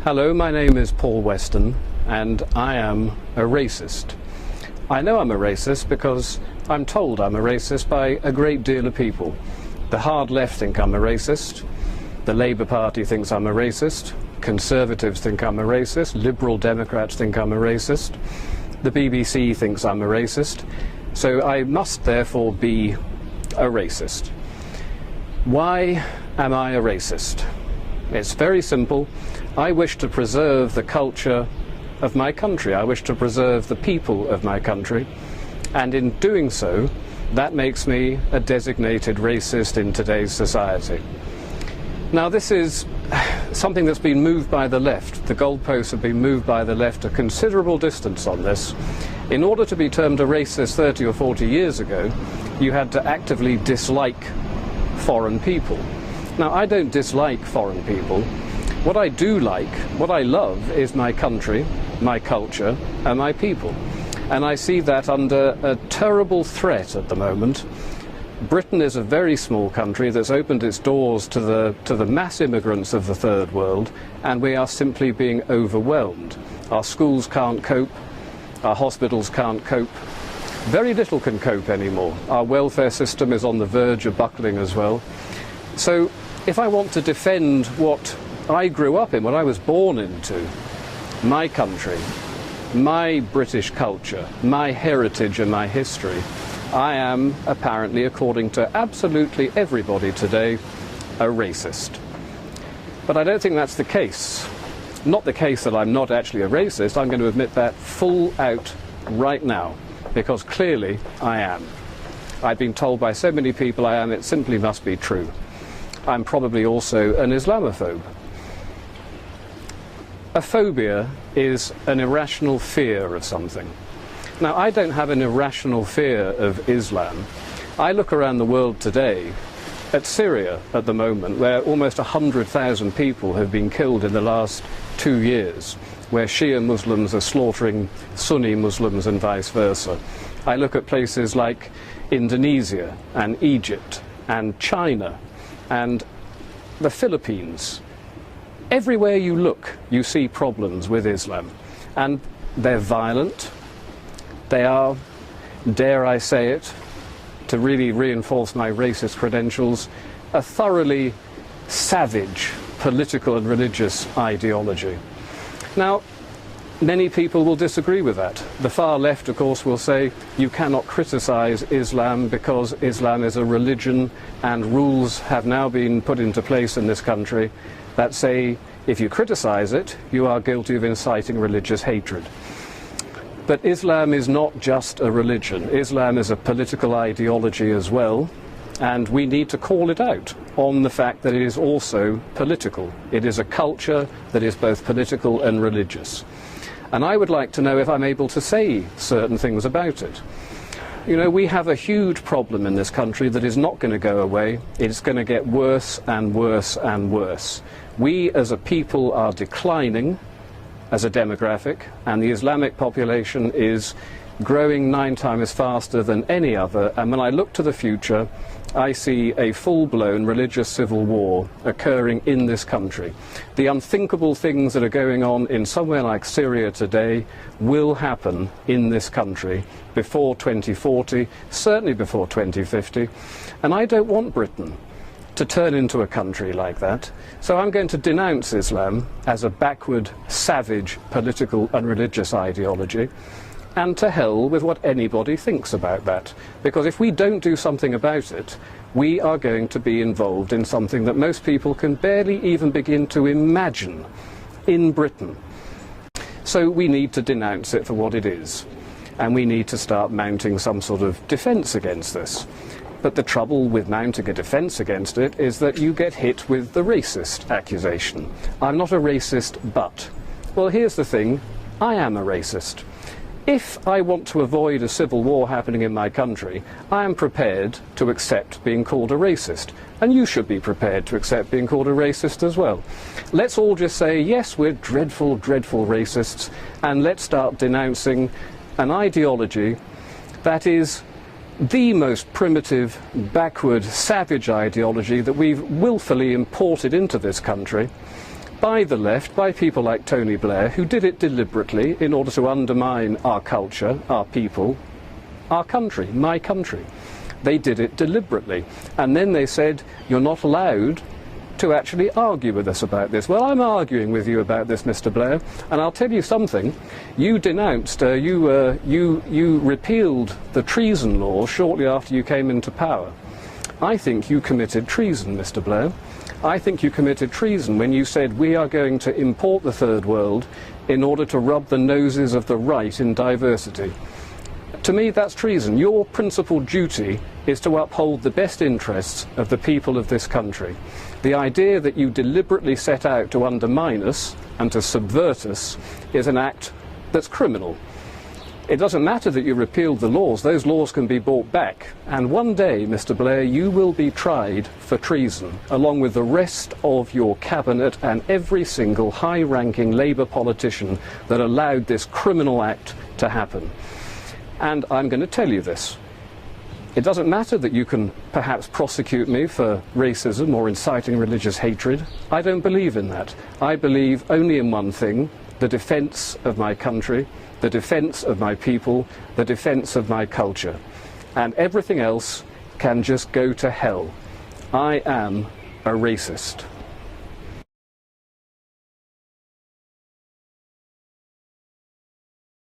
Hello, my name is Paul Weston, and I am a racist. I know I'm a racist because I'm told I'm a racist by a great deal of people. The hard left think I'm a racist, the Labour Party thinks I'm a racist, Conservatives think I'm a racist, Liberal Democrats think I'm a racist, the BBC thinks I'm a racist, so I must therefore be a racist. Why am I a racist? It's very simple. I wish to preserve the culture of my country. I wish to preserve the people of my country. And in doing so, that makes me a designated racist in today's society. Now, this is something that's been moved by the left. The goalposts have been moved by the left a considerable distance on this. In order to be termed a racist 30 or 40 years ago, you had to actively dislike foreign people. Now, I don't dislike foreign people. What I do like, what I love, is my country, my culture, and my people. And I see that under a terrible threat at the moment. Britain is a very small country that's opened its doors to the mass immigrants of the third world, and we are simply being overwhelmed. Our schools can't cope, our hospitals can't cope. Very little can cope anymore. Our welfare system is on the verge of buckling as well. So if I want to defend what I grew up in, what I was born into, my country, my British culture, my heritage and my history, I am apparently, according to absolutely everybody today, a racist. But I don't think that's the case. Not the case that I'm not actually a racist. I'm going to admit that full out right now, because clearly I am. I've been told by so many people I am, it simply must be true. I'm probably also an Islamophobe. A phobia is an irrational fear of something. Now, I don't have an irrational fear of Islam. I look around the world today at Syria at the moment, where almost 100,000 people have been killed in the last 2 years, where Shia Muslims are slaughtering Sunni Muslims and vice versa. I look at places like Indonesia and Egypt and China and the Philippines. Everywhere you look, you see problems with Islam, and they're violent. They are, dare I say it, to really reinforce my racist credentials, a thoroughly savage political and religious ideology. Now, many people will disagree with that. The far left, of course, will say you cannot criticize Islam because Islam is a religion, and rules have now been put into place in this country that say if you criticize it, you are guilty of inciting religious hatred. But Islam is not just a religion. Islam is a political ideology as well, and we need to call it out on the fact that it is also political. It is a culture that is both political and religious. And I would like to know if I'm able to say certain things about it. You know, we have a huge problem in this country that is not going to go away. It's going to get worse and worse and worse. We as a people are declining as a demographic, and the Islamic population is growing 9 times faster than any other. And when I look to the future, I see a full-blown religious civil war occurring in this country. The unthinkable things that are going on in somewhere like Syria today will happen in this country before 2040, certainly before 2050. And I don't want Britain to turn into a country like that. So I'm going to denounce Islam as a backward, savage political and religious ideology. And to hell with what anybody thinks about that. Because if we don't do something about it, we are going to be involved in something that most people can barely even begin to imagine in Britain. So we need to denounce it for what it is. And we need to start mounting some sort of defence against this. But the trouble with mounting a defence against it is that you get hit with the racist accusation. I'm not a racist, but. Well, here's the thing. I am a racist. If I want to avoid a civil war happening in my country, I am prepared to accept being called a racist. And you should be prepared to accept being called a racist as well. Let's all just say, yes, we're dreadful, dreadful racists, and let's start denouncing an ideology that is the most primitive, backward, savage ideology that we've willfully imported into this country. by the left, by people like Tony Blair, who did it deliberately in order to undermine our culture, our people, our country, my country. They did it deliberately. And then they said, you're not allowed to actually argue with us about this. Well, I'm arguing with you about this, Mr. Blair, and I'll tell you something. You denounced, you repealed the treason law shortly after you came into power. I think you committed treason, Mr. Blair. I think you committed treason when you said we are going to import the third world in order to rub the noses of the right in diversity. To me, that's treason. Your principal duty is to uphold the best interests of the people of this country. The idea that you deliberately set out to undermine us and to subvert us is an act that's criminal. It doesn't matter that you repealed the laws. Those laws can be brought back. And one day, Mr. Blair, you will be tried for treason, along with the rest of your cabinet and every single high-ranking Labour politician that allowed this criminal act to happen. And I'm going to tell you this. It doesn't matter that you can perhaps prosecute me for racism or inciting religious hatred. I don't believe in that. I believe only in one thing: the defence of my country, the defence of my people, the defence of my culture. And everything else can just go to hell. I am a racist.